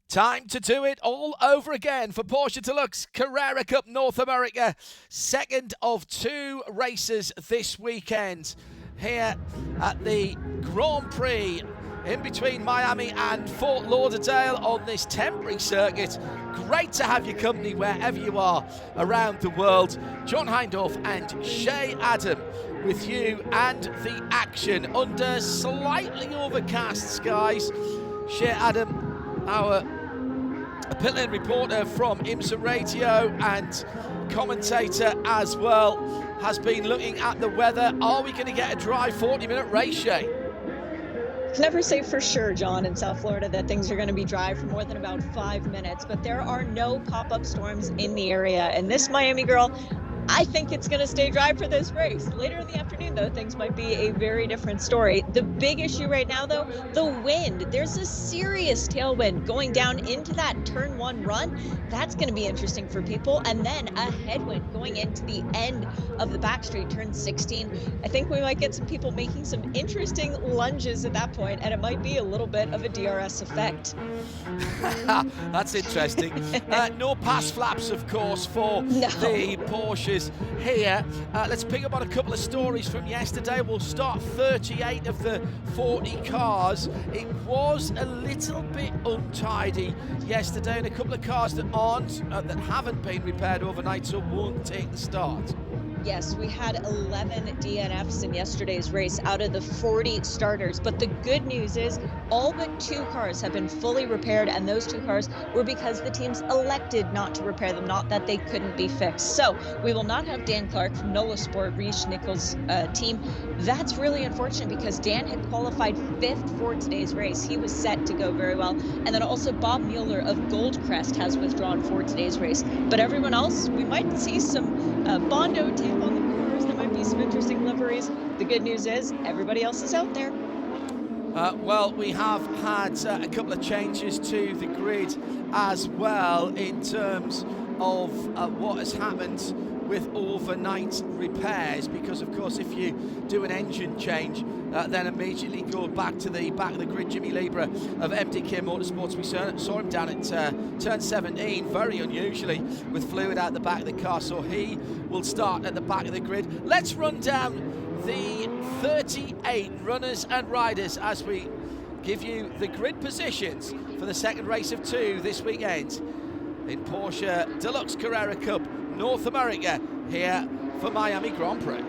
Time to do it all over again for Porsche Deluxe Carrera Cup North America. Second of two races this weekend here at the Grand Prix in between Miami and Fort Lauderdale on this temporary circuit. Great to have your company wherever you are around the world. John Hindorf and Shea Adam with you and the action under slightly overcast skies. Shea Adam, our pit lane reporter from IMSA Radio and commentator as well, has been looking at the weather. Are we going to get a dry 40-minute race, Shea? Can never say for sure, John, in South Florida that things are going to be dry for more than about 5 minutes, but there are no pop-up storms in the area. And this Miami girl, I think it's going to stay dry for this race. Later in the afternoon, though, things might be a very different story. The big issue right now, though, the wind. There's a serious tailwind going down into that turn one run. That's going to be interesting for people. And then a headwind going into the end of the backstraight, turn 16. I think we might get some people making some interesting lunges at that point, and it might be a little bit of a DRS effect. That's interesting. No pass flaps, of course, for the Porsches here. Let's pick up on a couple of stories from yesterday. We'll start 38 of the 40 cars. It was a little bit untidy yesterday, and a couple of cars that that haven't been repaired overnight, so won't take the start. Yes, we had 11 DNFs in yesterday's race out of the 40 starters. But the good news is all but 2 cars have been fully repaired, and those 2 cars were because the teams elected not to repair them, not that they couldn't be fixed. So we will not have Dan Clark from NOLA Sport, Reese Nichols' team. That's really unfortunate because Dan had qualified 5th for today's race. He was set to go very well. And then also Bob Mueller of Goldcrest has withdrawn for today's race. But everyone else, we might see some Bondo tape on the cars. There might be some interesting liveries. The good news is everybody else is out there. Well, we have had a couple of changes to the grid as well in terms of what has happened with overnight repairs, because of course if you do an engine change then immediately go back to the back of the grid. Jimmy Libra of MDK Motorsports, we saw him down at turn 17 very unusually with fluid out the back of the car, so he will start at the back of the grid. Let's run down the 38 runners and riders as we give you the grid positions for the second race of 2 this weekend in Porsche Deluxe Carrera Cup North America here for Miami Grand Prix.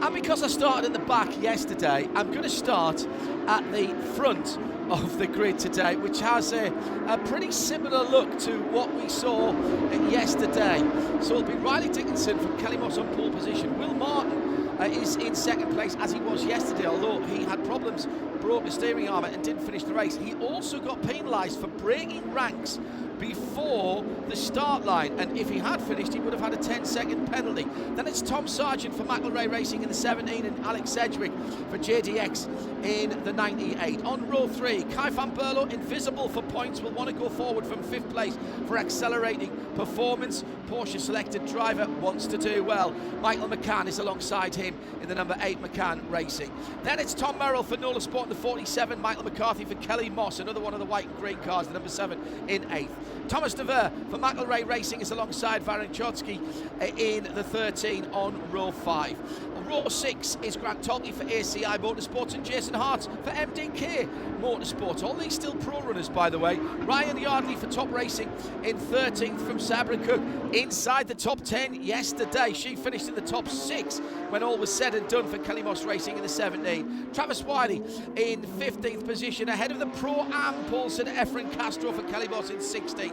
And because I started at the back yesterday, I'm going to start at the front of the grid today, which has a pretty similar look to what we saw yesterday. So it'll be Riley Dickinson from Kelly Moss on pole position. Will Martin is in second place, as he was yesterday, although he had problems, broke the steering arm and didn't finish the race. He also got penalised for breaking ranks before the start line, and if he had finished he would have had a 10-second penalty. Then it's Tom Sargent for McElrea Racing in the 17 and Alex Sedgwick for JDX in the 98. On row 3, Kai van Berlo, invisible for points, will want to go forward from 5th place for accelerating performance. Porsche selected driver wants to do well. Michael McCann is alongside him in the number 8 McCann Racing. Then it's Tom Merrill for NOLA Sport in the 47, Michael McCarthy for Kelly Moss, another one of the white and green cars, the number 7 in 8th. Thomas DeVere for McElrea Racing is alongside Varun Chotsky in the 13 on row 5. On row 6 is Grant Tolkey for ACI Motorsports and Jason Hart for MDK Motorsports. All these still pro runners, by the way. Ryan Yardley for Top Racing in 13th from Sabra Cook, inside the top 10 yesterday. She finished in the top 6 when all was said and done for Kelly Moss Racing in the 17. Travis Wiley in 15th position, ahead of the Pro-Am Paulson Efren Castro for Kelly Moss in 16th.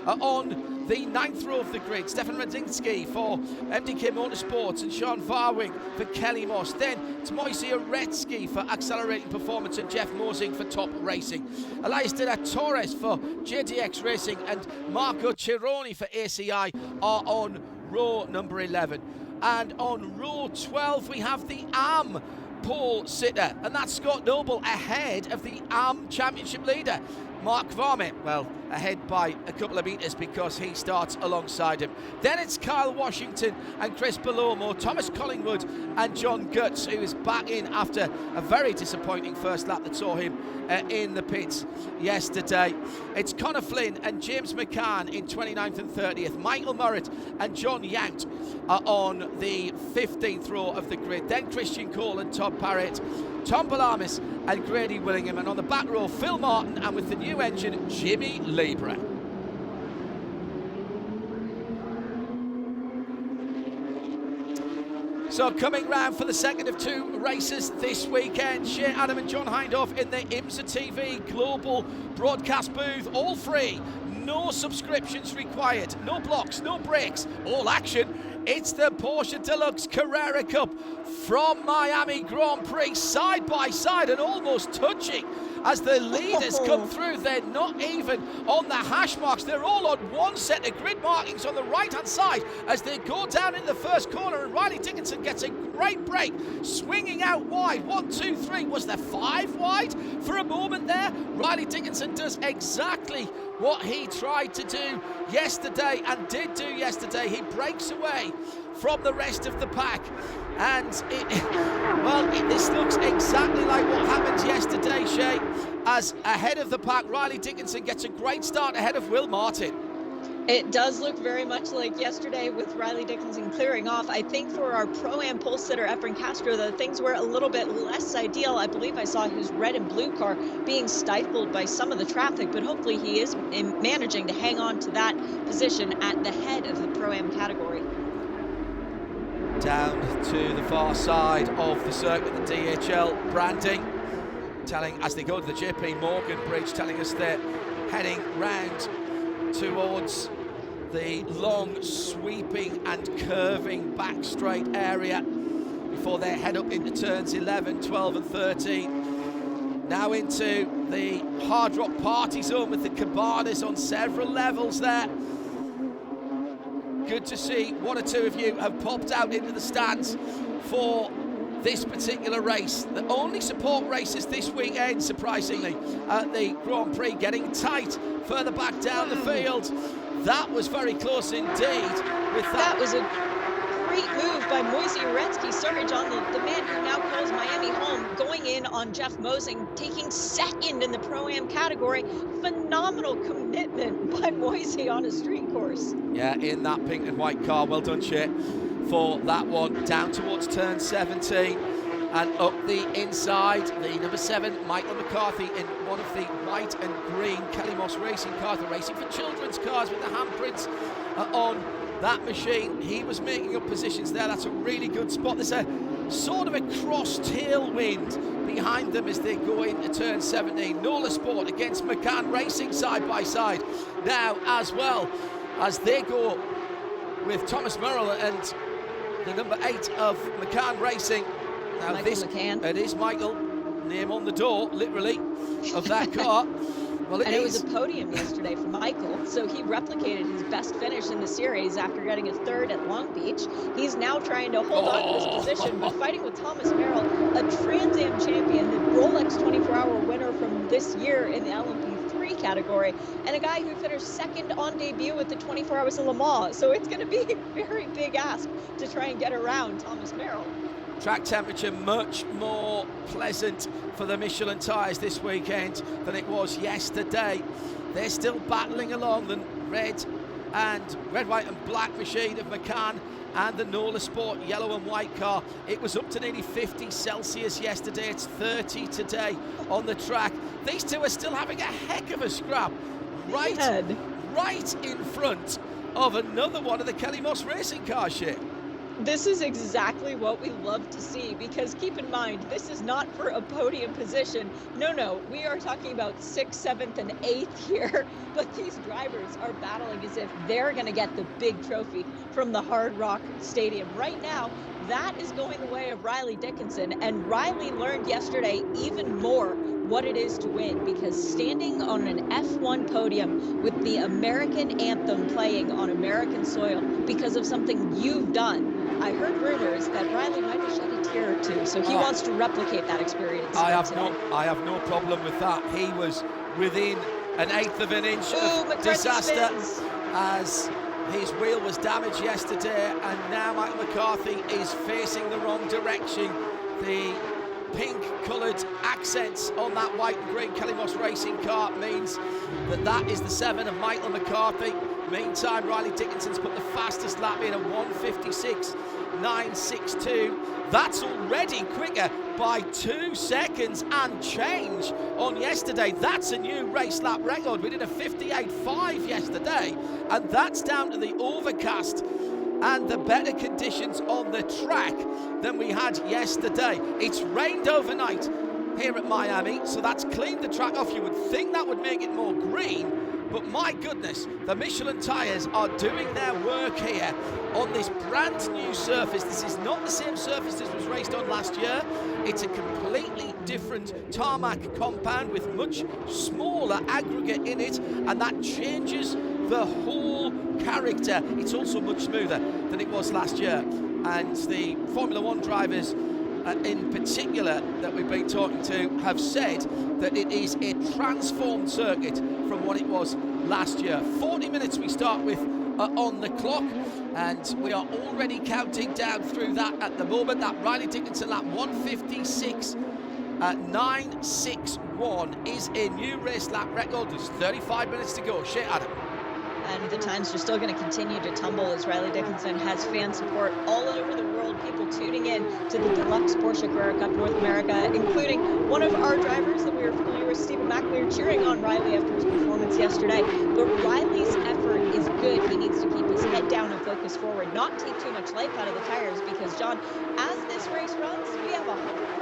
On the 9th row of the grid, Stefan Radzinski for MDK Motorsports and Sean Varwig for Kelly Moss. Then it's Moise Oretsky for Accelerating Performance and Jeff Mosing for Top Racing. Elias de la Torres for JDX Racing and Marco Cironi for ACI are on row number 11. And on row 12, we have the AM pole sitter, and that's Scott Noble ahead of the AM championship leader, Mark Varmit. Well, ahead by a couple of metres because he starts alongside him. Then it's Kyle Washington and Chris Belomo, Thomas Collingwood and John Gutz, who is back in after a very disappointing first lap that saw him in the pits yesterday. It's Connor Flynn and James McCann in 29th and 30th. Michael Murrett and John Yount are on the 15th row of the grid. Then Christian Cole and Todd Parrott, Tom Balamis and Grady Willingham, and on the back row Phil Martin, and with the new engine Jimmy Libra. So coming round for the second of two races this weekend, Shea Adam and John Hindhaugh in the IMSA TV global broadcast booth, all free, no subscriptions required, no blocks, no breaks, all action. It's the Porsche Deluxe Carrera Cup from Miami Grand Prix, side by side and almost touching as the leaders come through. They're not even on the hash marks. They're all on one set of grid markings on the right-hand side as they go down in the first corner, and Riley Dickinson gets a great break, swinging out wide. 1, 2, 3. Was there 5 wide for a moment there? Riley Dickinson does exactly what he tried to do yesterday and did do yesterday. He breaks away from the rest of the pack, and this looks exactly like what happened yesterday, Shay, as ahead of the pack Riley Dickinson gets a great start ahead of Will Martin. It does look very much like yesterday with Riley Dickinson clearing off. I think for our Pro-Am pole sitter, Efren Castro, the things were a little bit less ideal. I believe I saw his red and blue car being stifled by some of the traffic, but hopefully he is managing to hang on to that position at the head of the Pro-Am category. Down to the far side of the circuit, the DHL branding, telling as they go to the JP Morgan Bridge, telling us they're heading round towards the long, sweeping and curving back straight area before they head up into turns 11, 12 and 13. Now into the Hard Rock Party Zone with the cabanas on several levels there. Good to see one or two of you have popped out into the stands for this particular race. The only support races this weekend, surprisingly, at the Grand Prix, getting tight further back down the field. That was very close indeed. That was a great move by Moise Uretsky. Sorry, John, the man who now calls Miami home, going in on Jeff Mosing, taking second in the Pro-Am category. Phenomenal commitment by Moise on a street course. Yeah, in that pink and white car. Well done, Shea, for that one. Down towards turn 17 and up the inside, the number 7, Michael McCarthy, in one of the white and green Kelly Moss racing cars. The Racing for Children's cars with the handprints on that machine. He was making up positions there. That's a really good spot. There's a sort of a cross tailwind behind them as they go into turn 17. Nola Sport against McCann Racing side by side now as well, as they go with Thomas Merrill and the number 8 of McCann Racing. Now Michael McCann. It is Michael, name on the door, literally, of that car. Well, it was a podium yesterday for Michael, so he replicated his best finish in the series after getting a third at Long Beach. He's now trying to hold on to his position, but fighting with Thomas Merrill, a Trans Am champion, the Rolex 24-hour winner from this year in the LMP3 category, and a guy who finished second on debut with the 24 Hours of Le Mans. So it's going to be a very big ask to try and get around Thomas Merrill. Track temperature much more pleasant for the Michelin tyres this weekend than it was yesterday. They're still battling along the red, white and black machine of McCann and the Nola Sport yellow and white car. It was up to nearly 50 Celsius yesterday. It's 30 today on the track. These two are still having a heck of a scrap right in front of another one of the Kelly Moss racing cars, Shea. This is exactly what we love to see, because keep in mind, this is not for a podium position. No, we are talking about 6th, 7th, and 8th here, but these drivers are battling as if they're going to get the big trophy from the Hard Rock Stadium. Right now, that is going the way of Riley Dickinson, and Riley learned yesterday even more what it is to win, because standing on an F1 podium with the American anthem playing on American soil because of something you've done, I heard rumors that Riley might have shed a tear or two, so he wants to replicate that experience. I have no problem with that. He was within an eighth of an inch of disaster as his wheel was damaged yesterday, and now Michael McCarthy is facing the wrong direction. The pink-coloured accents on that white and green Kelly Moss racing car means that is the 7 of Michael McCarthy. Meantime, Riley Dickinson's put the fastest lap in at 1:56.962. That's already quicker by 2 seconds and change on yesterday. That's a new race lap record. We did a 58.5 yesterday, and that's down to the overcast and the better conditions on the track than we had yesterday. It's rained overnight here at Miami, so that's cleaned the track off. You would think that would make it more green, but my goodness, the Michelin tyres are doing their work here on this brand new surface. This is not the same surface this was raced on last year. It's a completely different tarmac compound with much smaller aggregate in it, and that changes the whole character. It's also much smoother than it was last year, and the Formula One drivers in particular that we've been talking to have said that it is a transformed circuit from what it was last year. 40 minutes we start with on the clock, and we are already counting down through that at the moment. That Riley Dickinson lap 1:56.961 is a new race lap record. There's 35 minutes to go. Shea Adam. And the times are still going to continue to tumble as Riley Dickinson has fan support all over the world. People tuning in to the deluxe Porsche Carrera Cup North America, including one of our drivers that we are familiar with, Stephen McAleer, cheering on Riley after his performance yesterday. But Riley's effort is good. He needs to keep his head down and focus forward, not take too much life out of the tires, because, John, as this race runs, we have a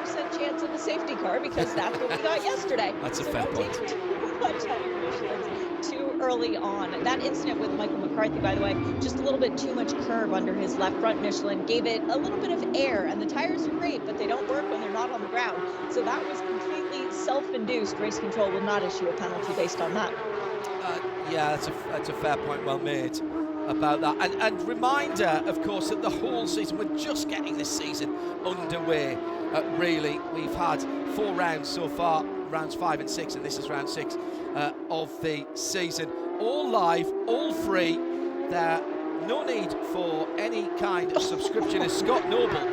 100% chance of a safety car, because that's what we got yesterday. That's a fair point. Too much out of your Michelins too early on. That incident with Michael McCarthy, by the way, just a little bit too much curve under his left front Michelin, gave it a little bit of air, and the tires are great, but they don't work when they're not on the ground. So that was completely self-induced. Race control will not issue a penalty based on that. Yeah, that's a fair point, well made about that. And reminder, of course, that the whole season, we're just getting this season underway. Really, we've had 4 rounds so far, rounds 5 and 6, and this is round 6 of the season. All live, all free. There no need for any kind of subscription as Scott Noble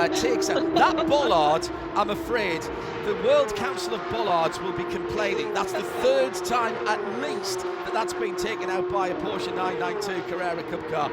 takes out. That bollard, I'm afraid, the World Council of Bollards will be complaining. That's the 3rd time at least that's been taken out by a Porsche 992 Carrera Cup car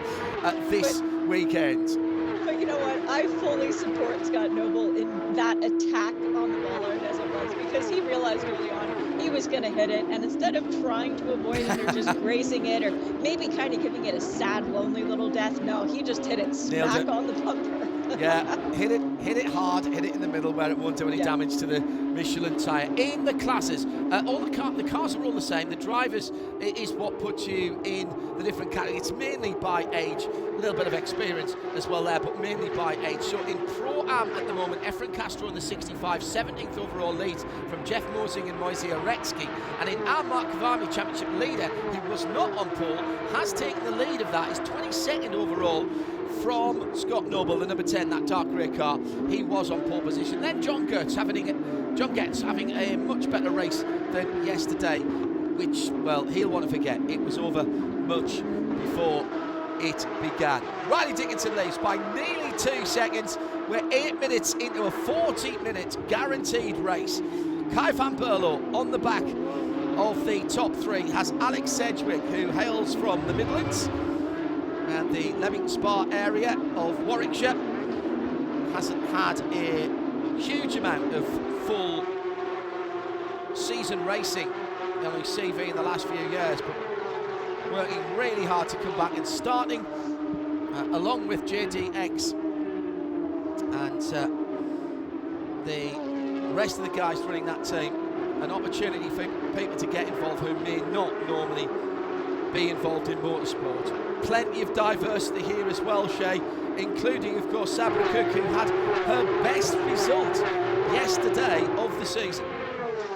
this weekend. But you know what? I fully support Scott Noble in that attack on the bollard as it was, because he realized early on he was going to hit it, and instead of trying to avoid it or just grazing it or maybe kind of giving it a sad, lonely little death, no, he just hit it smack on the bumper. Yeah, hit it hard, hit it in the middle where it won't do any damage to the Michelin tyre. In the classes, all the cars are all the same. The drivers is what puts you in the different categories. It's mainly by age, a little bit of experience as well there, but mainly by age. So in Pro-Am at the moment, Efren Castro in the 65, 17th overall lead from Jeff Mosing and Moise Oretsky. And in our Mark Kavami Championship leader, who was not on pole, has taken the lead of that, is 22nd overall from Scott Noble, the number 10, that dark grey car. He was on pole position. Then John Getz having a much better race than yesterday, which, well, he'll want to forget. It was over much before it began. Riley Dickinson leads by nearly 2 seconds. We're 8 minutes into a 40-minute guaranteed race. Kai van Berlo on the back of the top 3 has Alex Sedgwick, who hails from the Midlands and the Leamington Spa area of Warwickshire. Hasn't had a huge amount of full season racing on his CV in the last few years, but working really hard to come back and starting along with JDX and the rest of the guys running that team, an opportunity for people to get involved who may not normally be involved in motorsport. Plenty of diversity here as well, Shay, including, of course, Sabra Cook, who had her best result yesterday of the season.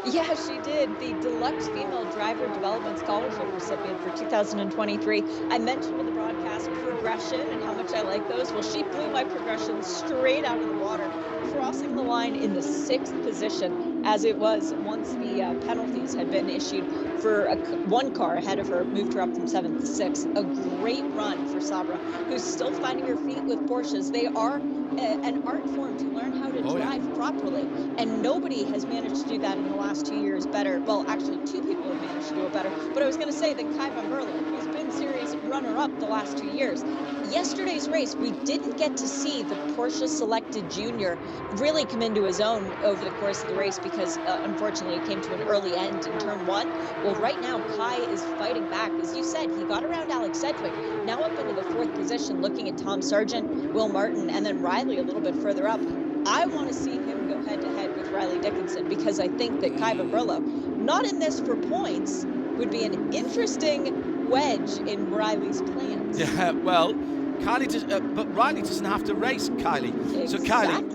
Yeah, she did. The Deluxe Female Driver Development Scholarship recipient for 2023. I mentioned in the broadcast progression and how much I like those. Well, she blew my progression straight out of the water, crossing the line in the 6th position, as it was once the penalties had been issued for one car ahead of her, moved her up from 7th to 6th. A great run for Sabra, who's still finding her feet with Porsches. They are an art form to learn how to drive properly, and nobody has managed to do that in the last 2 years better. Well, actually, 2 people have managed to do it better, but I was going to say that Kai van Berlo, who's been series runner-up the last 2 years. Yesterday's race, we didn't get to see the Porsche selected junior really come into his own over the course of the race because unfortunately it came to an early end in turn 1. Well, right now Kai is fighting back. As you said, he got around Alex Sedgwick, now up into the 4th position, looking at Tom Sargent, Will Martin, and then Riley a little bit further up. I want to see him go head-to-head with Riley Dickinson because I think that Kai van Berlo, not in this for points, would be an interesting wedge in Riley's plans. Yeah, well, Kylie does, but Riley doesn't have to race Kylie. Exactly. So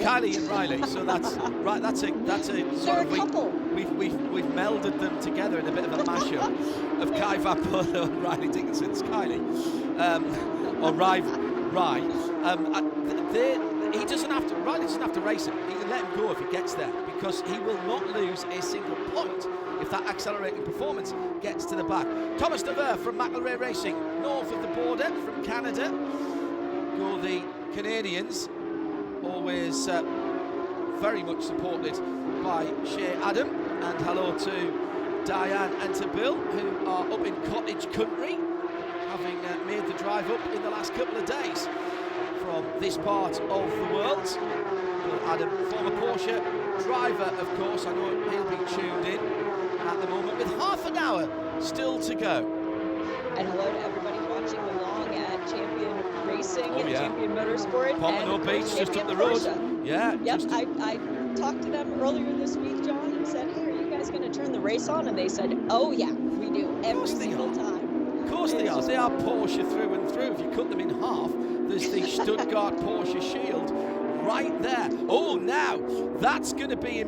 Kylie and Riley. So that's right. That's a They're a couple. We've melded them together in a bit of a mashup of Kai van Berlo and Riley Dickinson's Kylie, or Rye. He doesn't have to. Riley doesn't have to race him. He can let him go if he gets there because he will not lose a single point if that accelerating performance gets to the back. Thomas Dever from McElrea Racing, north of the border from Canada. Go the Canadians, always very much supported by Shea Adam. And hello to Diane and to Bill, who are up in cottage country, having made the drive up in the last couple of days from this part of the world. Bill Adam, former Porsche driver, of course. I know he'll be tuned in at the moment with half an hour still to go. And hello to everybody watching along at Champion Racing and Champion Motorsport. Pompano Beach, just up the road. Porsche. Yeah. Yep, I talked to them earlier this week, John, and said, hey, are you guys going to turn the race on? And they said, oh yeah, we do every single time. Of course they are. They are Porsche through and through. If you cut them in half, there's the Stuttgart Porsche Shield right there. Oh, now that's going to be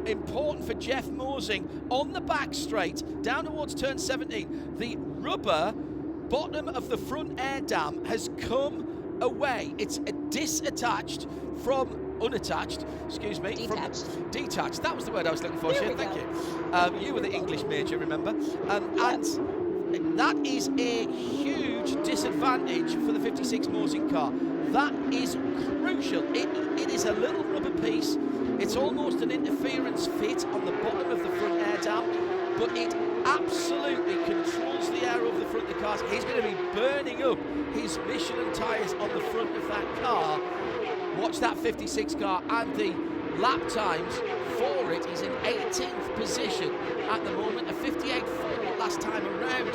important for Jeff Mosing on the back straight down towards turn 17. The rubber bottom of the front air dam has come away. It's unattached. Detached. That was the word I was looking for. Thank you. You were the English major, remember? And that is a huge disadvantage for the 56 Mosing car. That is crucial. It is a little rubber piece. It's almost an interference fit on the bottom of the front air dam, but it absolutely controls the air over the front of the cars. He's going to be burning up his Michelin tyres on the front of that car. Watch that 56 car and the lap times for it. He's in 18th position at the moment, a 58.4 last time around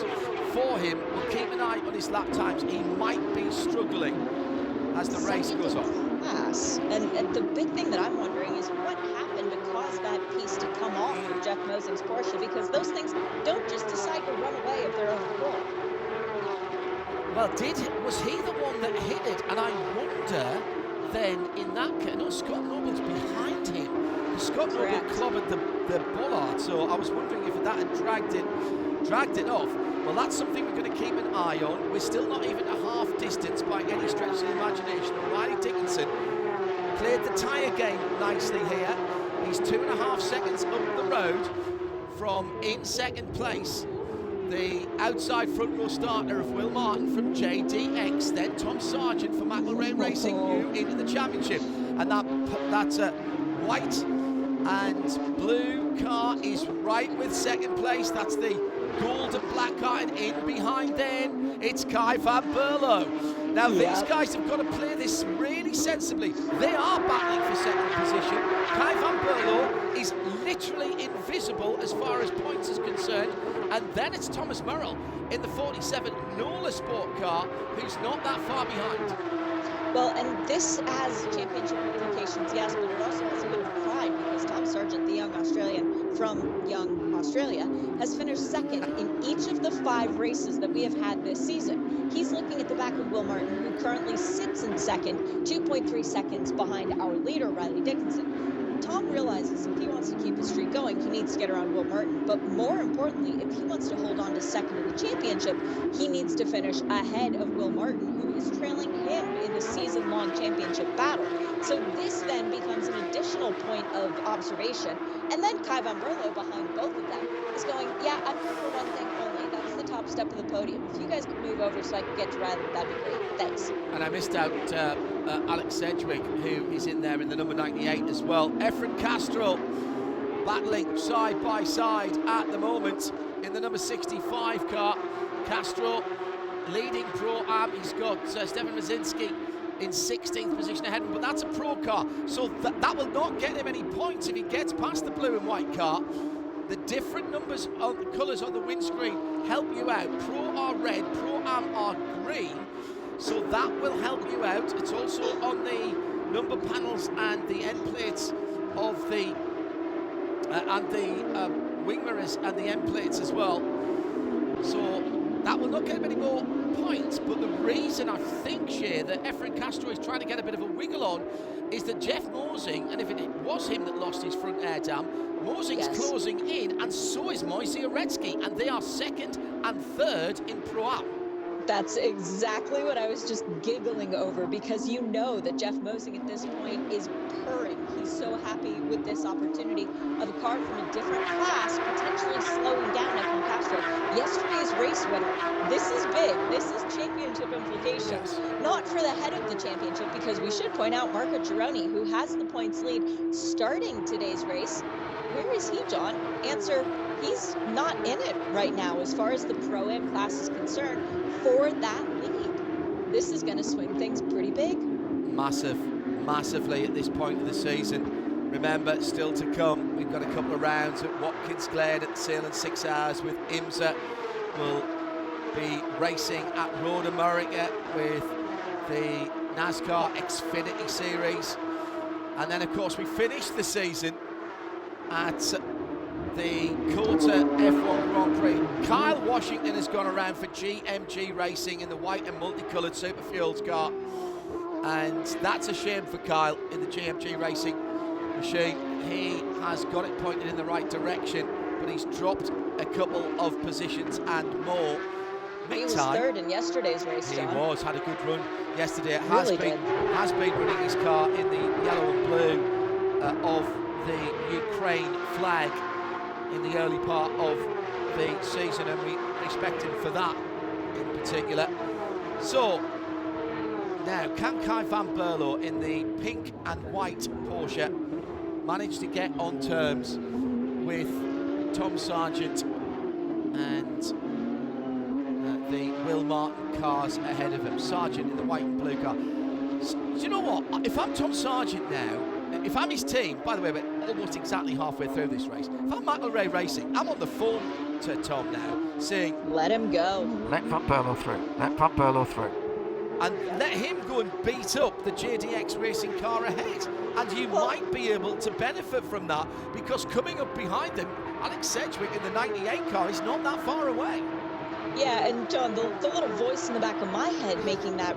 for him. We'll keep an eye on his lap times. He might be struggling as the race goes on. Yes, and the big thing that I'm wondering is what happened to cause that piece to come off of Jeff Mosing's Porsche, because those things don't just decide to run away of their own accord. Well, was he the one that hit it? And I wonder then in that case, no, Scott Noble's behind him. Scott Noble clobbered the bollard, so I was wondering if that had dragged it off. Well, that's something we're going to keep an eye on. We're still not even a half distance by any stretch of the imagination. Riley Dickinson played the tyre game nicely here. He's 2.5 seconds up the road from in second place. The outside front row starter of Will Martin from JDX, then Tom Sargent for McElrea Racing, new into the championship. And that's a white and blue car is right with second place. That's the gold and black car, and in behind then it's Kai van Berlo. Now these guys have got to play this really sensibly. They are battling for second position. Kai van Berlo is literally invisible as far as points is concerned, and then it's Thomas Merrill in the 47 Nola Sport car, who's not that far behind. Well, and this has championship implications, yes, but it also has a bit of pride because Tom Sargent, the young Australian from young Australia, has finished second in each of the 5 races that we have had this season. He's looking at the back of Will Martin, who currently sits in second, 2.3 seconds behind our leader, Riley Dickinson. Tom realizes if he wants to keep his streak going, he needs to get around Will Martin. But more importantly, if he wants to hold on to second in the championship, he needs to finish ahead of Will Martin, who is trailing him in the season-long championship battle. So this then becomes an additional point of observation. And then Kai van Berlo, behind both of them, is going, yeah, I'm here for one thing only. That's the top step of the podium. If you guys could move over so I can get to Radley, that'd be great. Thanks. And I missed out Alex Sedgwick, who is in there in the number 98 as well. Efren Castro battling side by side at the moment in the number 65 car. Castro leading Pro-Am. He's got Stefan Brzezinski in 16th position ahead of him, but that's a pro car, so that will not get him any points if he gets past the blue and white car. The different numbers on colours on the windscreen help you out. Pro are red, Pro-Am are green, so that will help you out. It's also on the number panels and the end plates of the wing mirrors and the end plates as well. So that will not get him any more points, but the reason I think, Shea, that Efren Castro is trying to get a bit of a wiggle on is that Jeff Mosing, and if it was him that lost his front air dam, Mosing's closing in, and so is Moise Oretsky, and they are second and third in Pro-Am. That's exactly what I was just giggling over, because you know that Jeff Mosing at this point is purring. He's so happy with this opportunity of a car from a different class potentially slowing down Efren Castro. Yesterday's race winner. This is big. This is championship implications. Not for the head of the championship, because we should point out Marco Gironi, who has the points lead starting today's race. Where is he, John? Answer, he's not in it right now as far as the Pro-Am class is concerned for that lead. This is going to swing things pretty big. Massively at this point of the season. Remember, still to come, we've got a couple of rounds at Watkins Glen at the Sale in 6 hours with IMSA. We'll be racing at Road America with the NASCAR Xfinity Series. And then, of course, we finish the season at the Coulter F1 Grand Prix. Kyle Washington has gone around for GMG Racing in the white and multicoloured Super Fuels car, and that's a shame for Kyle in the GMG Racing machine. He has got it pointed in the right direction, but he's dropped a couple of positions and more. He was third in yesterday's race, John. He was, had a good run yesterday. It has been running his car in the yellow and blue of the Ukraine flag in the early part of the season, and we respect him for that in particular. So now, can Kai van Berlo in the pink and white Porsche manage to get on terms with Tom Sargent and the Will Martin cars ahead of him? Sargent in the white and blue car. Do you know what? If I'm Tom Sargent now, if I'm his team, by the way, we're almost exactly halfway through this race. If I'm McElrea Racing, I'm on the phone to Tom now, saying, let him go. Let Van Berlo through. Let Van Berlo through. And let him go and beat up the JDX Racing car ahead. And you might be able to benefit from that, because coming up behind him, Alex Sedgwick in the 98 car is not that far away. Yeah, and John, the little voice in the back of my head making that,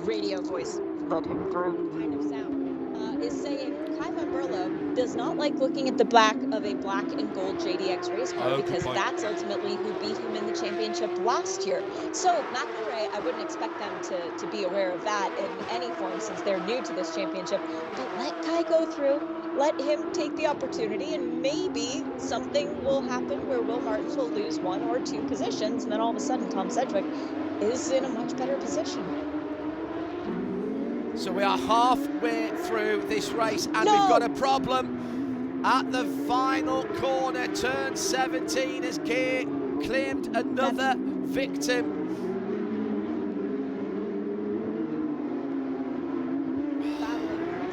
radio voice, let him through kind of sound, is saying Kai van Berlo does not like looking at the back of a black and gold JDX race car, because that's ultimately who beat him in the championship last year. So McElrea, I wouldn't expect them to be aware of that in any form, since they're new to this championship. But let Kai go through. Let him take the opportunity, and maybe something will happen where Will Martin will lose 1 or 2 positions, and then all of a sudden Tom Sedgwick is in a much better position. So we are halfway through this race, and we've got a problem at the final corner. Turn 17 as Kay claimed another victim.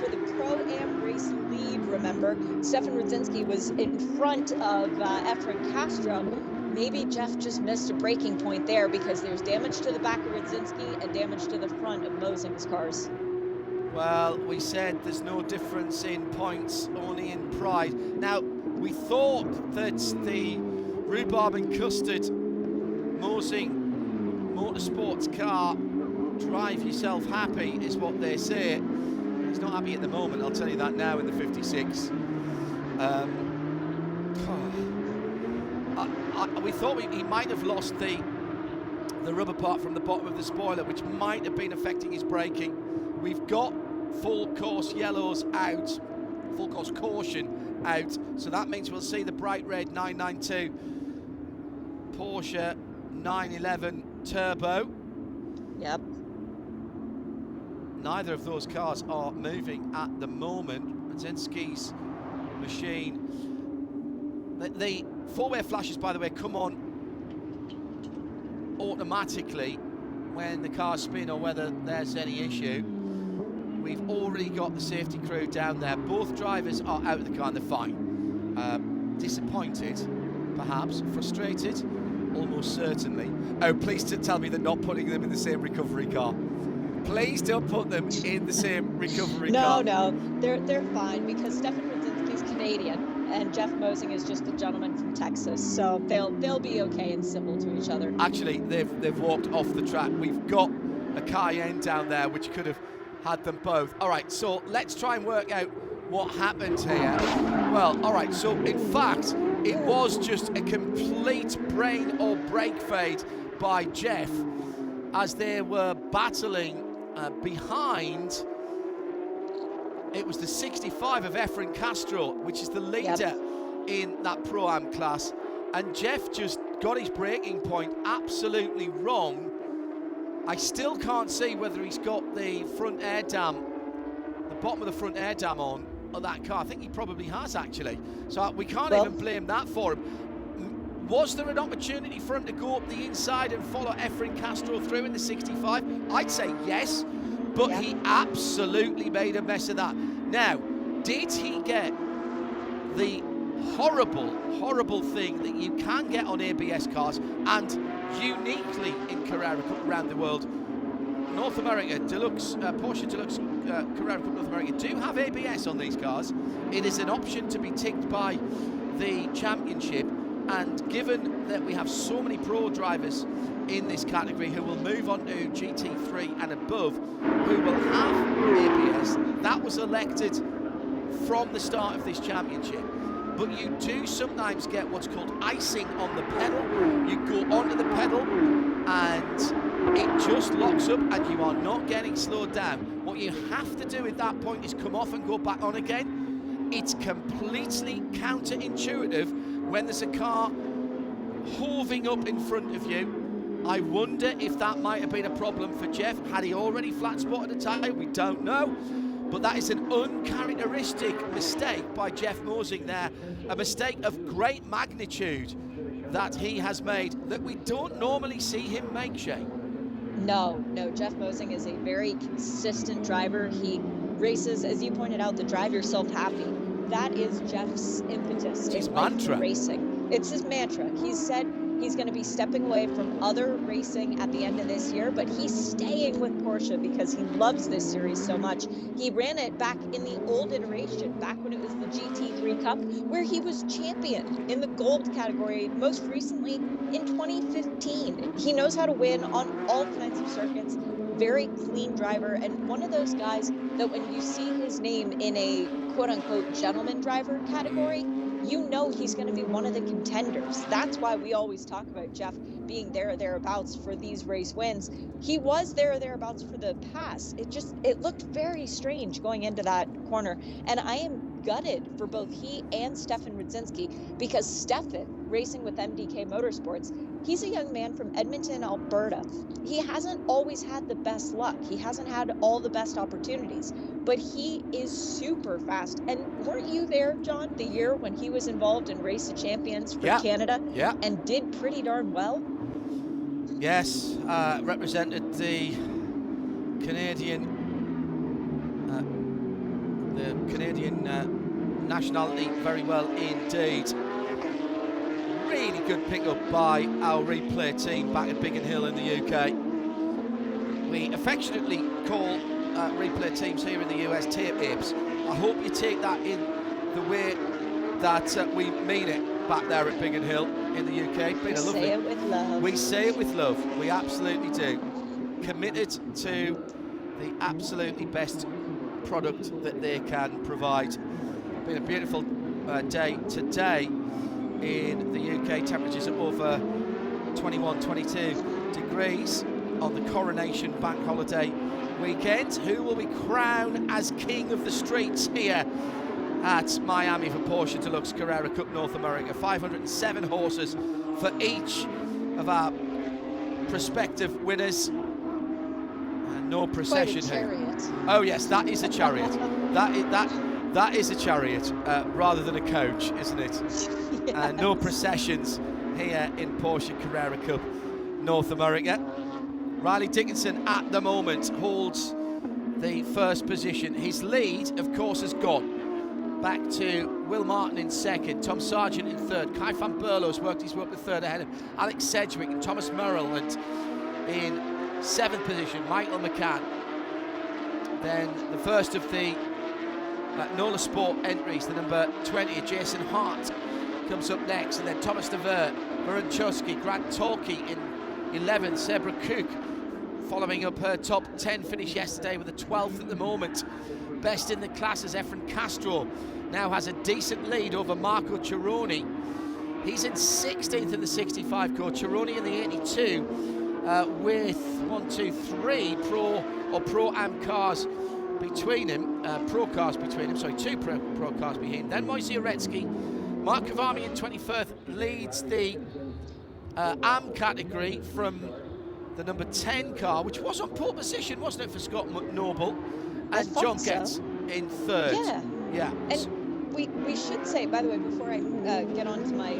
For the Pro-Am race lead, remember, Stefan Brzezinski was in front of Efren Castro. Maybe Jeff just missed a braking point there, because there's damage to the back of Brzezinski and damage to the front of Mosing's cars. Well, we said there's no difference in points, only in pride. Now, we thought that the rhubarb and custard Mosing Motorsports car, drive yourself happy is what they say. He's not happy at the moment, I'll tell you that now, in the 56. We thought he might have lost the rubber part from the bottom of the spoiler, which might have been affecting his braking. We've got full course yellows out, full course caution out, so that means we'll see the bright red 992 Porsche 911 Turbo. Yep. Neither of those cars are moving at the moment. Brzezinski's machine. The four-way flashes, by the way, come on automatically when the cars spin or whether there's any issue. We've already got the safety crew down there. Both drivers are out of the car and they're fine. Disappointed, perhaps. Frustrated, almost certainly. Oh, please tell me they're not putting them in the same recovery car. Please don't put them in the same recovery car. No, they're fine because Stefan Brzezinski's Canadian and Jeff Mosing is just a gentleman from Texas, so they'll be okay and civil to each other. Actually, they've walked off the track. We've got a Cayenne down there which could have had them both. All right, so let's try and work out what happened here. Well, all right, so in fact, it was just a complete brain or brake fade by Jeff as they were battling behind. It was the 65 of Efren Castro, which is the leader in that Pro-Am class, and Jeff just got his braking point absolutely wrong. I still can't see whether he's got the front air dam, the bottom of the front air dam on that car. I think he probably has, actually. So we can't even blame that for him. Was there an opportunity for him to go up the inside and follow Efren Castro through in the 65? I'd say yes, but he absolutely made a mess of that. Now, did he get the horrible thing that you can get on ABS cars, and uniquely in Carrera Cup around the world? North America, Porsche Deluxe Carrera Cup North America do have ABS on these cars. It is an option to be ticked by the championship, and given that we have so many pro drivers in this category who will move on to GT3 and above, who will have ABS, that was elected from the start of this championship. But you do sometimes get what's called icing on the pedal. You go onto the pedal and it just locks up and you are not getting slowed down. What you have to do at that point is come off and go back on again. It's completely counterintuitive when there's a car hoving up in front of you. I wonder if that might have been a problem for Jeff. Had he already flat spotted a tyre? We don't know. But that is an uncharacteristic mistake by Jeff Mosing there. A mistake of great magnitude that he has made that we don't normally see him make, Shane. No, Jeff Mosing is a very consistent driver. He races, as you pointed out, the drive yourself happy. That is Jeff's impetus. It's his mantra. Racing. It's his mantra. He's said he's going to be stepping away from other racing at the end of this year, but he's staying with Porsche because he loves this series so much. He ran it back in the old iteration, back when it was the GT3 Cup, where he was champion in the gold category, most recently in 2015. He knows how to win on all kinds of circuits. Very clean driver, and one of those guys that when you see his name in a quote-unquote gentleman driver category, you know he's going to be one of the contenders. That's why we always talk about Jeff being there or thereabouts for these race wins. He was there or thereabouts for the pass. It looked very strange going into that corner, and I am gutted for both he and Stefan Brzezinski, because Stefan, racing with MDK Motorsports, he's a young man from Edmonton, Alberta. He hasn't always had the best luck. He hasn't had all the best opportunities, but he is super fast. And weren't you there, John, the year when he was involved in Race of Champions for Canada and did pretty darn well? Yes, represented the Canadian nationality very well indeed. Really good pickup by our replay team back at Biggin Hill in the UK. We affectionately call replay teams here in the US tape apes. I hope you take that in the way that we mean it back there at Biggin Hill in the UK. We say it with love. We say it with love. We absolutely do. Committed to the absolutely best product that they can provide. Been a beautiful day today in the UK. Temperatures are over 21, 22 degrees on the Coronation Bank Holiday weekend. Who will be crowned as king of the streets here at Miami for Porsche Deluxe Carrera Cup North America? 507 horses for each of our prospective winners. No procession here. Oh yes, that is a chariot. That is a chariot rather than a coach, isn't it? Yes. No processions here in Porsche Carrera Cup North America. Riley Dickinson at the moment holds the first position. His lead, of course, has gone back to Will Martin in second, Tom Sargent in third. Kai van Berlo has worked his way up to third ahead of Alex Sedgwick and Thomas Merrill, and in seventh position, Michael McCann. Then the first of the Nola Sport entries, the number 20, Jason Hart, comes up next, and then Thomas de Vere, Varun Chosky, Grant Torquay in 11th, Sebra Cook following up her top 10 finish yesterday with a 12th at the moment. Best in the class as Efren Castro now has a decent lead over Marco Cironi. He's in 16th in the 65 core, Cironi in the 82 with 3 Pro-Am cars between him, two pro cars behind him. Then Moise Uretsky, Mark Kavami in 21st leads the Am category from the number 10 car, which was on pole position, wasn't it, for Scott McNoble? And John Getz in third. Yeah. And we should say, by the way, before I get on to my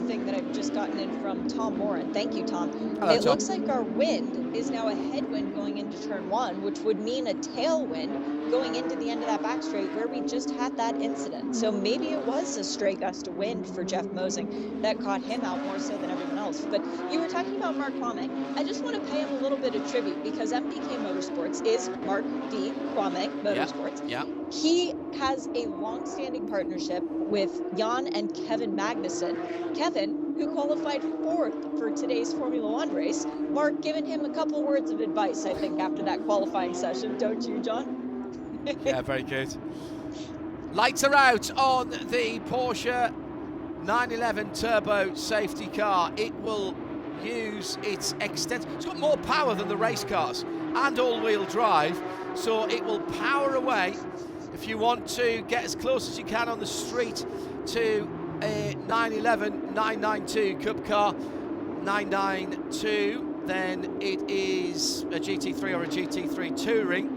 thing that I've just gotten in from Tom Moran. Thank you, Tom. Hello, it Tom. looks like our wind is now a headwind going into turn 1, which would mean a tailwind going into the end of that back straight where we just had that incident. So maybe it was a stray gust of wind for Jeff Mosing that caught him out more so than everyone else. But you were talking about Mark Kwame. I just want to pay him a little bit of tribute because MDK Motorsports is Mark D. Kwame Motorsports. Yeah. He has a long-standing partnership with Jan and Kevin Magnussen. Kevin, who qualified 4th for today's Formula One race. Mark giving him a couple words of advice, I think, after that qualifying session. Don't you, John? Yeah, very good. Lights are out on the Porsche 911 Turbo safety car. It will use its extensive... It's got more power than the race cars and all-wheel drive, so it will power away. If you want to get as close as you can on the street to a 911 992 Cup car, 992, then it is a GT3 or a GT3 Touring.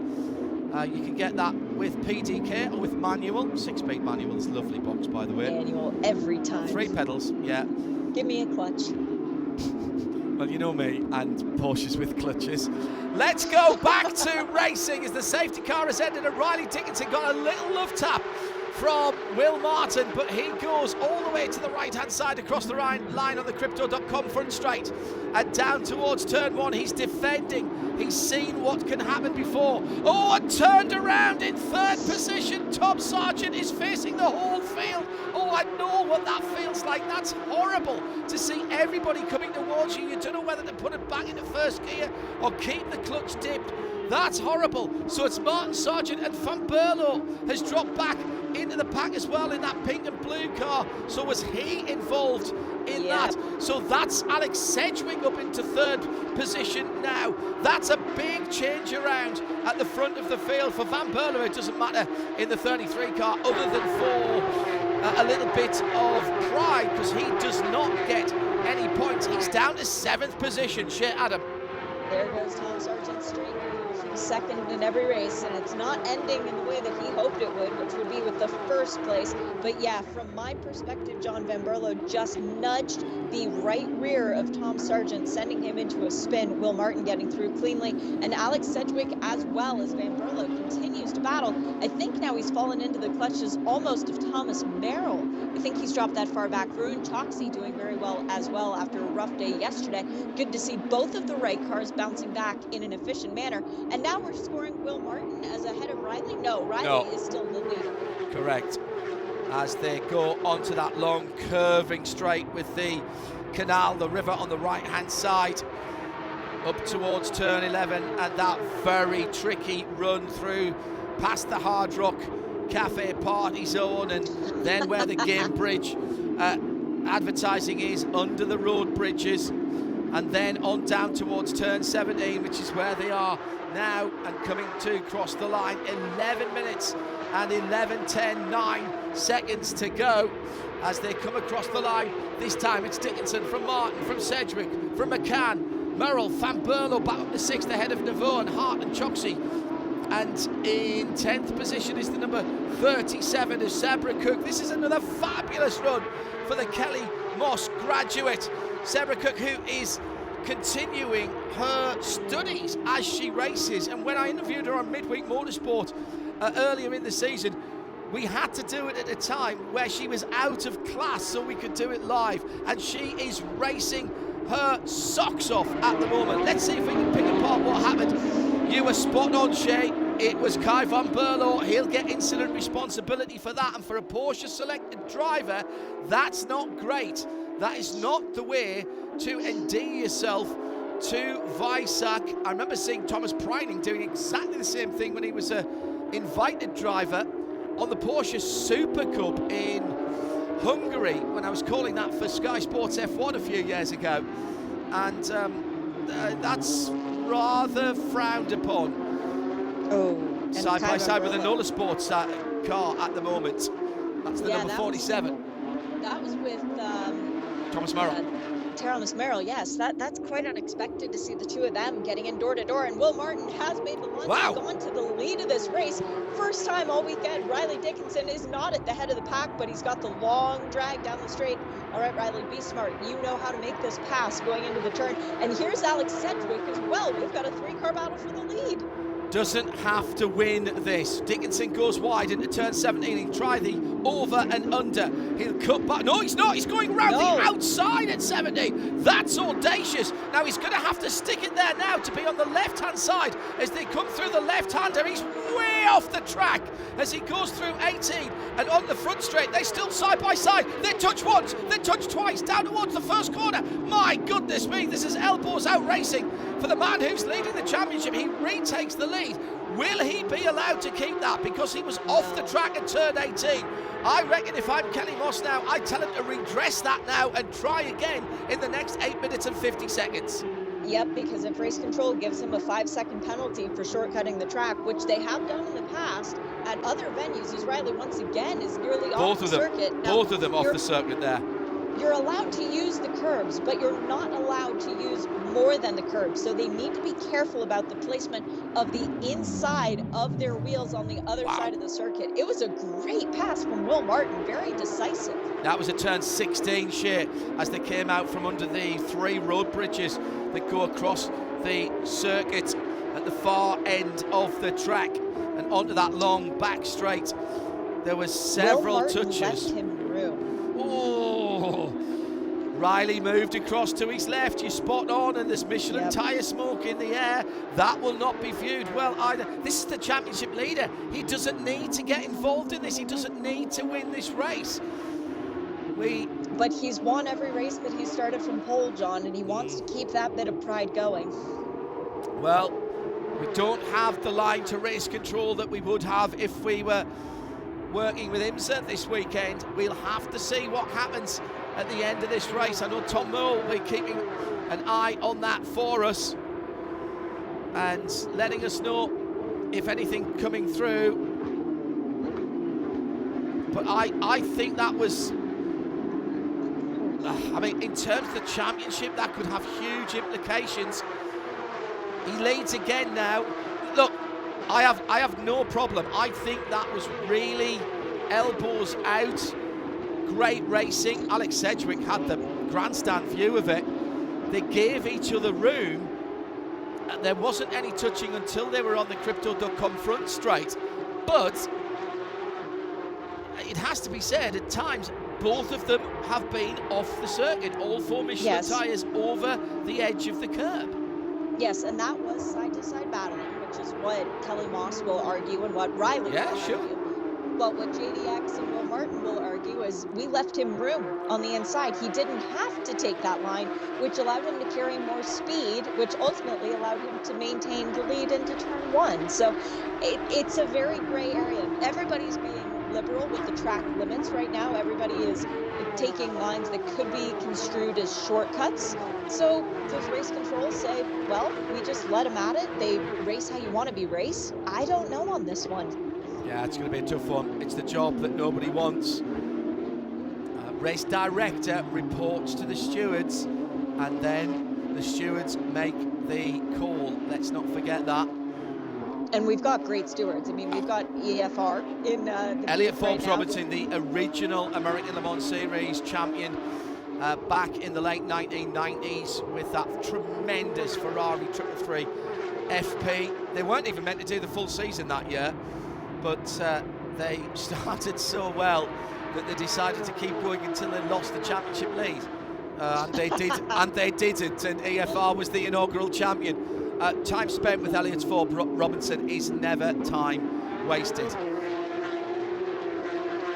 You can get that with PDK or with manual. 6-speed manual is a lovely box, by the way. Manual every time. 3 pedals, yeah. Give me a clutch. Well, you know me and Porsches with clutches. Let's go back to racing as the safety car has ended and Riley Dickinson got a little love tap from Will Martin, but he goes all the way to the right-hand side across the line on the Crypto.com front straight and down towards turn 1. He's defending. He's seen what can happen before. Oh, and turned around in 3rd position. Tom Sargent is facing the whole field. Oh, I know what that feels like. That's horrible to see everybody coming towards you. You don't know whether to put it back into first gear or keep the clutch dipped. That's horrible. So it's Martin Sargent, and Van Berlo has dropped back into the pack as well in that pink and blue car. So was he involved in that? So that's Alex Sedgwick up into 3rd position now. That's a big change around at the front of the field. For Van Berlo, it doesn't matter in the 33 car other than for a little bit of pride, because he does not get any points. He's down to 7th position. Shea Adam. There goes Tom Sargent straight from 2nd in every race, and it's not ending in the way that he hoped it would, which would be with the 1st place. But yeah, from my perspective, John Van Berlo just nudged the right rear of Tom Sargent, sending him into a spin. Will Martin getting through cleanly, and Alex Sedgwick as well as Van Berlo continues to battle. I think now he's fallen into the clutches almost of Thomas Merrill. I think he's dropped that far back. Varun Chokshi doing very well as well after a rough day yesterday. Good to see both of the right cars bouncing back in an efficient manner. And now we're scoring Will Martin as ahead of Riley. No, Riley is still the leader. Correct. As they go onto that long curving straight with the canal, the river on the right-hand side, up towards turn 11, and that very tricky run through past the Hard Rock Cafe party zone, and then where the Game Bridge advertising is, under the road bridges, and then on down towards turn 17, which is where they are now, and coming to cross the line. 11 minutes and 9 seconds to go as they come across the line. This time it's Dickinson, from Martin, from Sedgwick, from McCann, Merrill, Van Berlo back up to 6th ahead of Navone, Hart and Choxey. And in 10th position is the number 37 of Sabra Cook. This is another fabulous run for the Kelly Moss graduate. Sabra Cook, who is continuing her studies as she races. And when I interviewed her on Midweek Motorsport earlier in the season, we had to do it at a time where she was out of class so we could do it live. And she is racing her socks off at the moment. Let's see if we can pick apart what happened. You were spot on, Shay. It was Kai van Berlo. He'll get incident responsibility for that. And for a Porsche selected driver, that's not great. That is not the way to endear yourself to Weissach. I remember seeing Thomas Preining doing exactly the same thing when he was an invited driver on the Porsche Super Cup in Hungary, when I was calling that for Sky Sports F1 a few years ago. And that's rather frowned upon. Oh, side by side with the Nola Sports car at the moment. That's the number 47. That was with Thomas Merrill. Thomas Merrill, yes. That's quite unexpected to see the two of them getting in door to door. And Will Martin has made the lunge. Wow. Gone to the lead of this race. First time all weekend. Riley Dickinson is not at the head of the pack, but he's got the long drag down the straight. All right, Riley, be smart. You know how to make this pass going into the turn. And here's Alex Sedgwick as well. We've got a 3-car battle for the lead. Doesn't have to win this. Dickinson goes wide into turn 17. He'll try the over and under. He'll cut back. No, he's not. He's going round the outside at 70. That's audacious. Now he's going to have to stick it there now to be on the left-hand side as they come through the left-hander. He's way off the track as he goes through 18 and on the front straight. They're still side by side. They touch once. They touch twice down towards the first corner. My goodness me, this is elbows out racing for the man who's leading the championship. He retakes the lead. Will he be allowed to keep that because he was off the track at turn 18? I reckon if I'm Kelly Moss now, I'd tell him to redress that now and try again in the next 8 minutes and 50 seconds. Yep, because if race control gives him a 5-second penalty for shortcutting the track, which they have done in the past at other venues, as Riley once again is nearly off the circuit. Now, both of them off the circuit there. You're allowed to use the curbs, but you're not allowed to use more than the curbs. So they need to be careful about the placement of the inside of their wheels on the other side of the circuit. It was a great pass from Will Martin, very decisive. That was a turn 16 share as they came out from under the 3 road bridges that go across the circuit at the far end of the track and onto that long back straight. There was several touches. Left him room. Oh, Riley moved across to his left. You're spot on, and there's Michelin tyre smoke in the air. That will not be viewed well either. This is the championship leader. He doesn't need to get involved in this. He doesn't need to win this race. But he's won every race that he started from pole, John, and he wants to keep that bit of pride going. Well, we don't have the line to race control that we would have if we were working with IMSA this weekend. We'll have to see what happens at the end of this race. I know Tom Moore will be keeping an eye on that for us and letting us know if anything coming through. But I think that was, I mean, in terms of the championship, that could have huge implications. He leads again now. Look, I have no problem. I think that was really elbows out. Great racing. Alex Sedgwick had the grandstand view of it. They gave each other room. There wasn't any touching until they were on the Crypto.com front straight. But it has to be said, at times, both of them have been off the circuit. All 4 Michelin tyres over the edge of the curb. Yes, and that was side-to-side battling, which is what Kelly Moss will argue and what Riley will argue. Well, what JDX and Will Martin will argue is we left him room on the inside. He didn't have to take that line, which allowed him to carry more speed, which ultimately allowed him to maintain the lead into turn one. So it's a very gray area. Everybody's being liberal with the track limits right now. Everybody is taking lines that could be construed as shortcuts. So does race control say, well, we just let them at it? They race how you want to be raced? I don't know on this one. Yeah, it's going to be a tough one. It's the job that nobody wants. Race director reports to the stewards, and then the stewards make the call. Let's not forget that. And we've got great stewards. I mean, we've got EFR in the Elliot Forbes right Robertson, the original American Le Mans Series champion, back in the late 1990s with that tremendous Ferrari 333 FP. They weren't even meant to do the full season that year, but they started so well that they decided to keep going until they lost the championship lead. And they did, and they didn't, and EFR was the inaugural champion. Time spent with Elliot Forbes Robinson is never time wasted.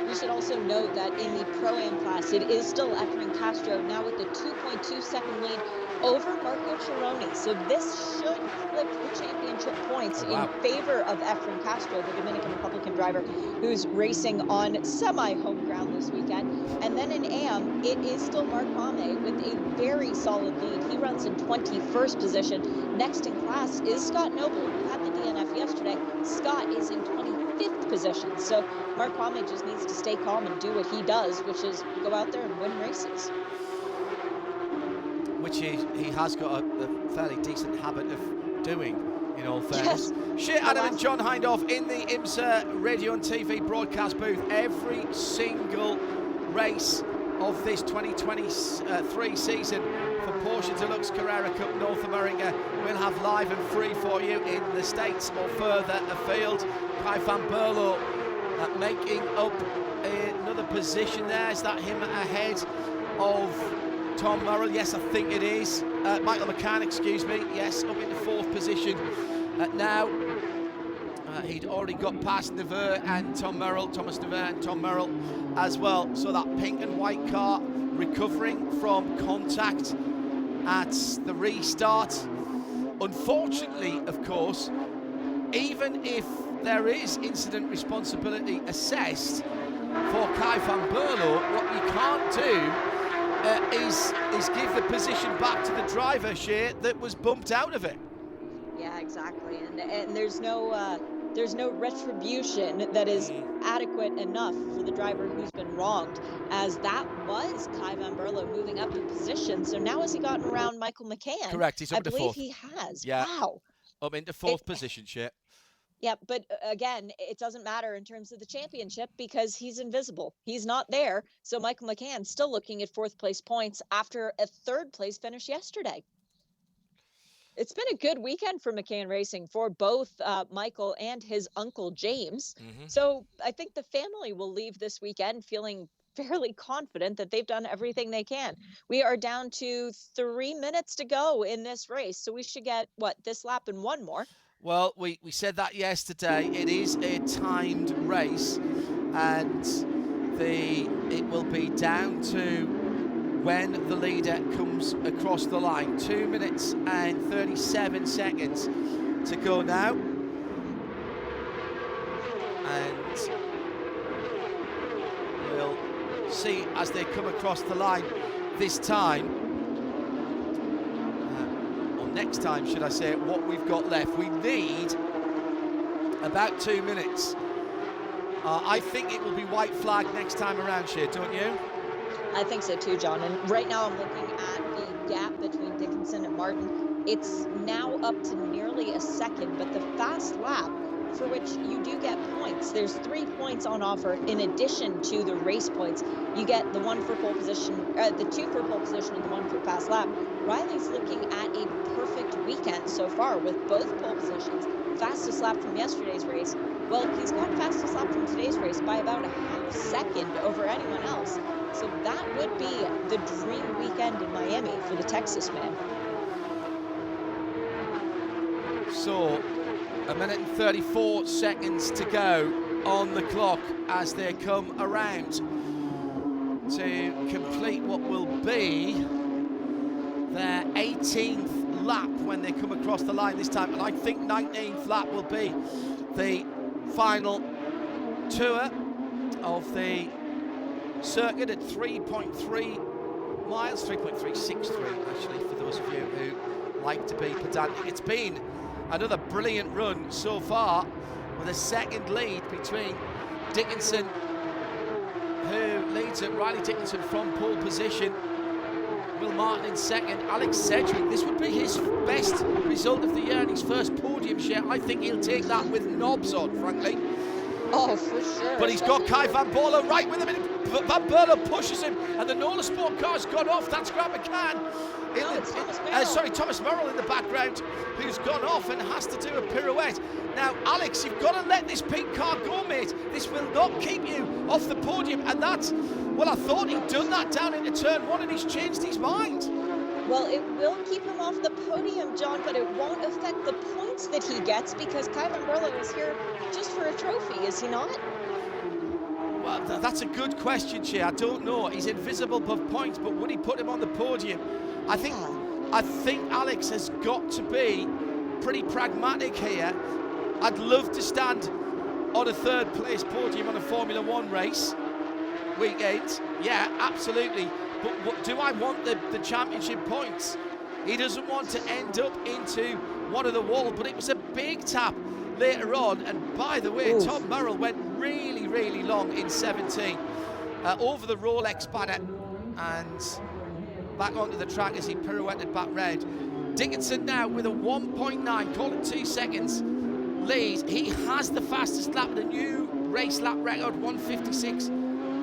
We should also note that in the Pro-Am class, it is still Efren Castro now with the 2.2 second lead over Marco Chironi. So this should flip the championship points in favor of Efren Castro, the Dominican Republican driver who's racing on semi-home ground this weekend. And then in AM, it is still Mark Mame with a very solid lead. He runs in 21st position. Next in class is Scott Noble, who had the DNF yesterday. Scott is in 25th position. So Mark Mame just needs to stay calm and do what he does, which is go out there and win races. Which he has got a fairly decent habit of doing, in all fairness. Yes. Shea Adam and John Hindhaugh in the IMSA radio and TV broadcast booth. Every single race of this 2023 season for Porsche Deluxe Carrera Cup North America we'll have live and free for you in the States or further afield. Kai van Berlo making up another position there. Is that him ahead of Tom Murrell? Yes, I think it is. Michael McCann, excuse me. Yes, up into fourth position. Now, he'd already got past Neveu and Tom Murrell, Thomas Neveu and Tom Murrell as well. So that pink and white car recovering from contact at the restart. Unfortunately, of course, even if there is incident responsibility assessed for Kai van Berlo, what you can't do is give the position back to the driver, Shea, that was bumped out of it. Yeah, exactly. And there's no retribution that is adequate enough for the driver who's been wronged, as that was Kai van Berlo moving up in position. So now has he gotten around Michael McCann? Correct, he's up to fourth. I believe he has. Yeah. Wow. Up into fourth position, Shea. Yeah, but again, it doesn't matter in terms of the championship because he's invisible. He's not there. So Michael McCann still looking at fourth place points after a third place finish yesterday. It's been a good weekend for McCann Racing for both Michael and his uncle James. Mm-hmm. So I think the family will leave this weekend feeling fairly confident that they've done everything they can. We are down to 3 minutes to go in this race. So we should get, this lap and one more. Well, we said that yesterday. It is a timed race, and it will be down to when the leader comes across the line. 2 minutes and 37 seconds to go now. And we'll see as they come across the line this time. Next time, should I say, what we've got left. We need about 2 minutes. I think it will be white flag next time around, Shea, don't you? I think so too, John. And right now I'm looking at the gap between Dickinson and Martin. It's now up to nearly a second, but the fast lap, for which you do get points, there's 3 points on offer in addition to the race points. You get the 1 for pole position, the 2 for pole position and the 1 for fast lap. Riley's looking at a perfect weekend so far with both pole positions. Fastest lap from yesterday's race. Well, he's got fastest lap from today's race by about a half second over anyone else. So that would be the dream weekend in Miami for the Texas man. So, 1 minute and 34 seconds to go. on the clock as they come around to complete what will be their 18th lap when they come across the line this time, and I think 19th lap will be the final tour of the circuit at 3.3 miles, 3.363 actually, for those of you who like to be pedantic. It's been another brilliant run so far, with a second lead between Dickinson, who leads at Riley Dickinson from pole position, Will Martin in second, Alex Sedgwick. This would be his best result of the year and his first podium share. I think he'll take that with knobs on, frankly. Oh, for sure. But he's got Kai Van Borlo right with him. Van Borlo pushes him, and the Nola Sport car's gone off. That's Grant McCann. Thomas Merrill in the background, who's gone off and has to do a pirouette. Now, Alex, you've got to let this pink car go, mate. This will not keep you off the podium, and that's, well, I thought he'd done that down into turn one, and he's changed his mind. Well, it will keep him off the podium, John, but it won't affect the points that he gets, because Kai Van Borlo is here just for a trophy, is he not? Well, that's a good question, Che. I don't know. He's invisible above points, but would he put him on the podium? I think Alex has got to be pretty pragmatic here. I'd love to stand on a third place podium on a Formula One race weekend. Yeah, absolutely. But do I want the championship points? He doesn't want to end up into one of the wall, but it was a big tap later on. And by the way, Tom Merrill went really, really long in 17 over the Rolex banner and back onto the track as he pirouetted back round. Dickinson now with a 1.9, call it 2 seconds lead. He has the fastest lap, the new race lap record, 156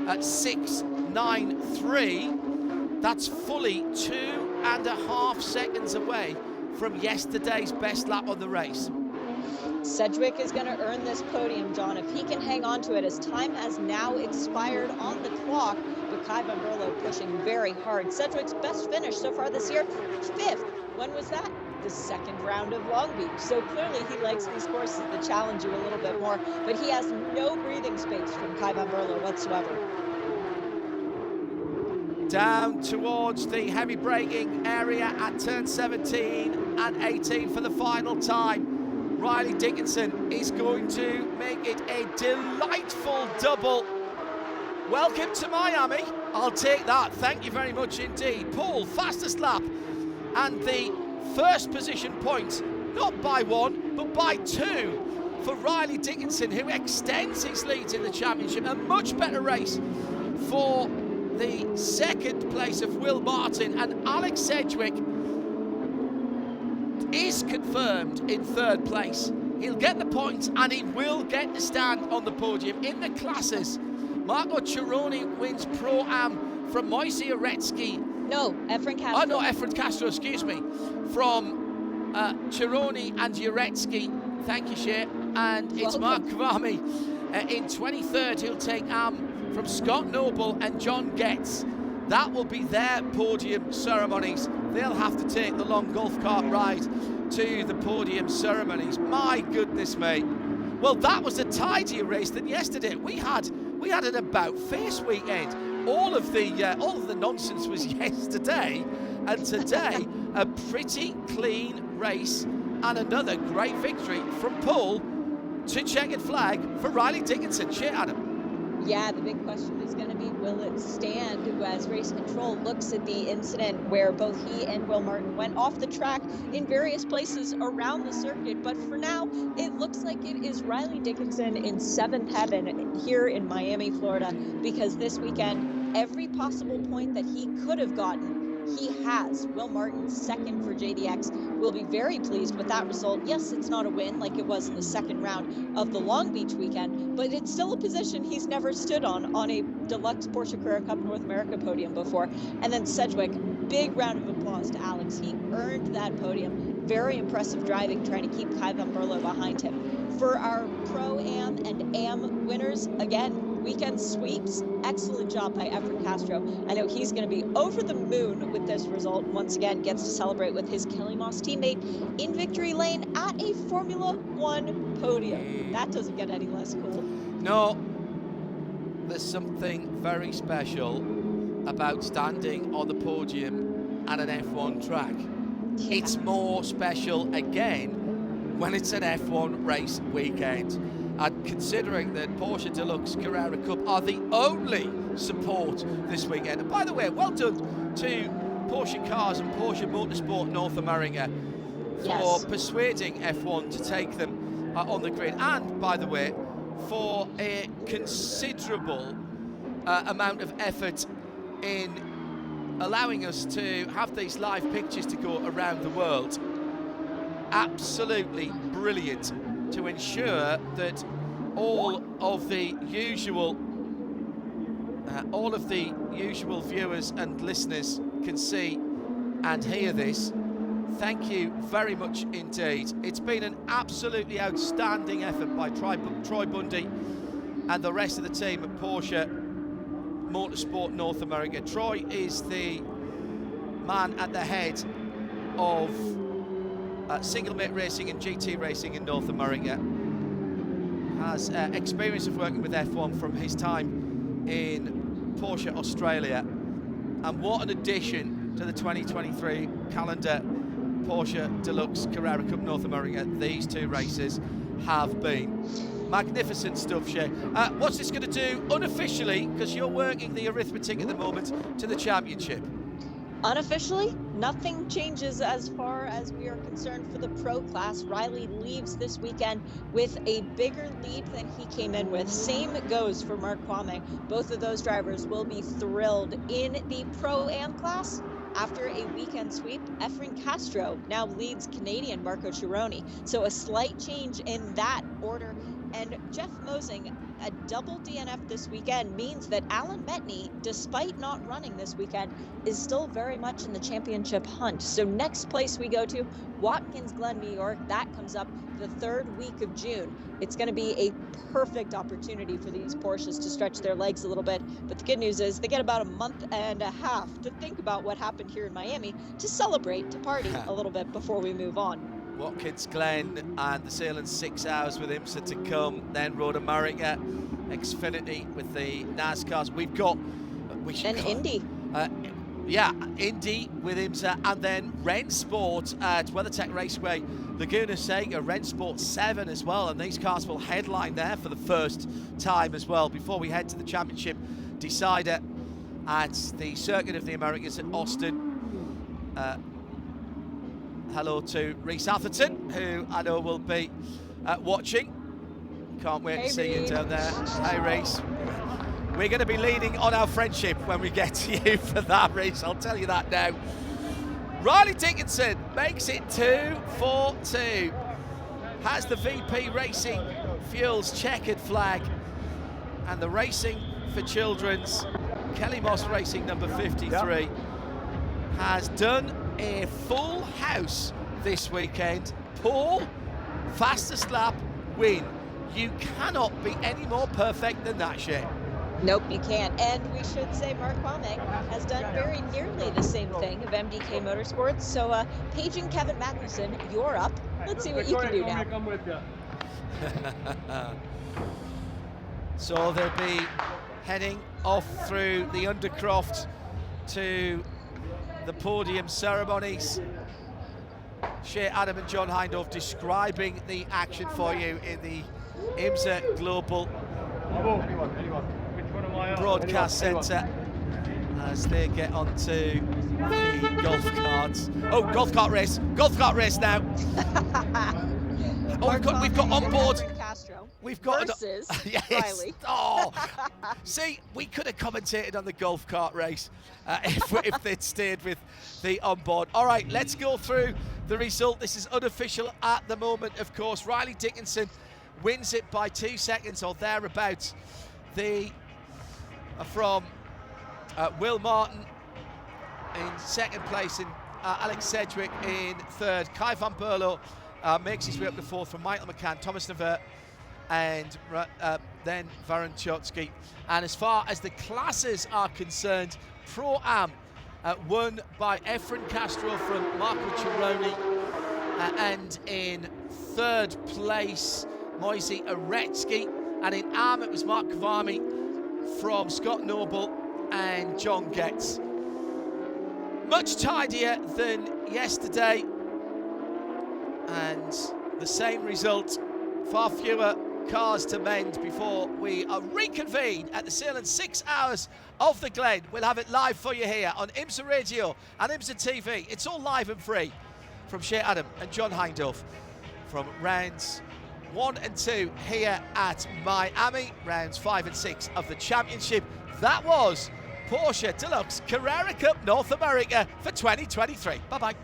at 6.93. That's fully 2.5 seconds away from yesterday's best lap on the race. Sedgwick is going to earn this podium, John, if he can hang on to it, as time has now expired on the clock, with Kai Van Borlo pushing very hard. Sedgwick's best finish so far this year, 5th. When was that? The second round of Long Beach. So clearly he likes these courses that challenge you a little bit more, but he has no breathing space from Kai Van Borlo whatsoever. Down towards the heavy braking area at turn 17 and 18 for the final time. Riley Dickinson is going to make it a delightful double. Welcome to Miami. I'll take that. Thank you very much indeed. Paul, fastest lap. And the first position point, not by 1, but by 2 for Riley Dickinson, who extends his lead in the championship. A much better race for the second place of Will Martin, and Alex Sedgwick is confirmed in third place. He'll get the points and he will get to stand on the podium. In the classes, Marco Cironi wins Pro-Am from Moise Uretsky. No, Efren Castro. Oh no, Efren Castro, excuse me. From Cironi and Uretsky. Thank you, Shea. And it's Mark Kavami in 23rd. He'll take from Scott Noble and John Getz. That will be their podium ceremonies. They'll have to take the long golf cart ride to the podium ceremonies. My goodness me. Well, that was a tidier race than yesterday. We had an about face weekend. All of the nonsense was yesterday, and today a pretty clean race and another great victory from pole to checkered flag for Riley Dickinson. Shea, Adam. Yeah, the big question is going to be, will it stand, as race control looks at the incident where both he and Will Martin went off the track in various places around the circuit. But for now, it looks like it is Riley Dickinson in 7th heaven here in Miami, Florida, because this weekend, every possible point that he could have gotten, he has. Will Martin, second for JDX, will be very pleased with that result. Yes, it's not a win like it was in the second round of the Long Beach weekend, but it's still a position he's never stood on a deluxe Porsche Carrera Cup North America podium before. And then Sedgwick, big round of applause to Alex. He earned that podium. Very impressive driving, trying to keep Kai Van Borlo behind him. For our Pro-Am and Am winners, again, weekend sweeps. Excellent job by Efren Castro. I know he's going to be over the moon with this result. Once again, gets to celebrate with his Kelly Moss teammate in victory lane at a Formula One podium. That doesn't get any less cool. No, there's something very special about standing on the podium at an F1 track. Yeah. It's more special again when it's an F1 race weekend. And considering that Porsche Deluxe Carrera Cup are the only support this weekend. And by the way, well done to Porsche Cars and Porsche Motorsport North America for persuading F1 to take them on the grid. And by the way, for a considerable amount of effort in allowing us to have these live pictures to go around the world. Absolutely brilliant to ensure that all of the usual viewers and listeners can see and hear this. Thank you very much indeed. It's been an absolutely outstanding effort by Troy Bundy and the rest of the team at Porsche Motorsport North America. Troy is the man at the head of single mate racing and GT racing in North America. Has experience of working with F1 from his time in Porsche Australia. And what an addition to the 2023 calendar Porsche Deluxe Carrera Cup North America these two races have been. Magnificent stuff, Shay. What's this going to do unofficially, because you're working the arithmetic at the moment, to the championship? Unofficially, nothing changes as far as we are concerned for the pro class. Riley leaves this weekend with a bigger lead than he came in with. Same goes for Mark Kwame. Both of those drivers will be thrilled. In the Pro-Am class, after a weekend sweep, Efren Castro now leads Canadian Marco Chironi. So a slight change in that order. And Jeff Mosing, a double DNF this weekend, means that Alan Metney, despite not running this weekend, is still very much in the championship hunt. So next place we go to, Watkins Glen, New York. That comes up the third week of June. It's going to be a perfect opportunity for these Porsches to stretch their legs a little bit. But the good news is they get about a month and a half to think about what happened here in Miami, to celebrate, to party a little bit before we move on. Watkins Glen and the Zealand 6 hours with IMSA to come, then Road America, Xfinity with the NASCARs. We've got Indy. Indy with IMSA, and then Rennsport at WeatherTech Raceway, Laguna Seca, Rennsport 7 as well, and these cars will headline there for the first time as well before we head to the championship decider at the Circuit of the Americas at Austin. Hello to Reese Atherton, who I know will be watching. Can't wait to see you down there. Hey, Reese. We're going to be leaning on our friendship when we get to you for that, Reese. I'll tell you that now. Riley Dickinson makes it 2-4-2. Has the VP Racing Fuels checkered flag. And the Racing for Children's, Kelly Moss Racing number 53, has done a full house this weekend. Paul, fastest lap win. You cannot be any more perfect than that, Shay. Nope, you can't. And we should say Mark Kwame has done very nearly the same thing of MDK Motorsports. So Paige and Kevin Magnuson, you're up. Let's see what you can do now. So they'll be heading off through the Undercroft to the podium ceremonies. Shea Adam and John Hindhaugh describing the action for you in the IMSA Global Broadcast Centre as they get onto the golf carts. Oh, golf cart race now. We've got on board. We've got versus yes. Riley. Oh, see, we could have commentated on the golf cart race if they'd stayed with the onboard. All right, let's go through the result. This is unofficial at the moment, of course. Riley Dickinson wins it by 2 seconds or thereabouts. From Will Martin in second place, and Alex Sedgwick in third. Kai van Berlo makes his way up the fourth from Michael McCann, Thomas Nevert, and then Varun Chotsky. And as far as the classes are concerned, Pro-Am won by Efren Castro from Marco Cironi, and in third place, Moise Aretsky, and in Am it was Mark Kavami from Scott Noble and John Getz. Much tidier than yesterday, and the same result, far fewer cars to mend before we are reconvened at the Sale 6 Hours of the Glen. We'll have it live for you here on IMSA Radio and IMSA TV. It's all live and free from Shea Adam and John Hindorf from rounds 1 and 2 here at Miami, rounds 5 and 6 of the championship. That was Porsche Deluxe Carrera Cup North America for 2023. Bye-bye.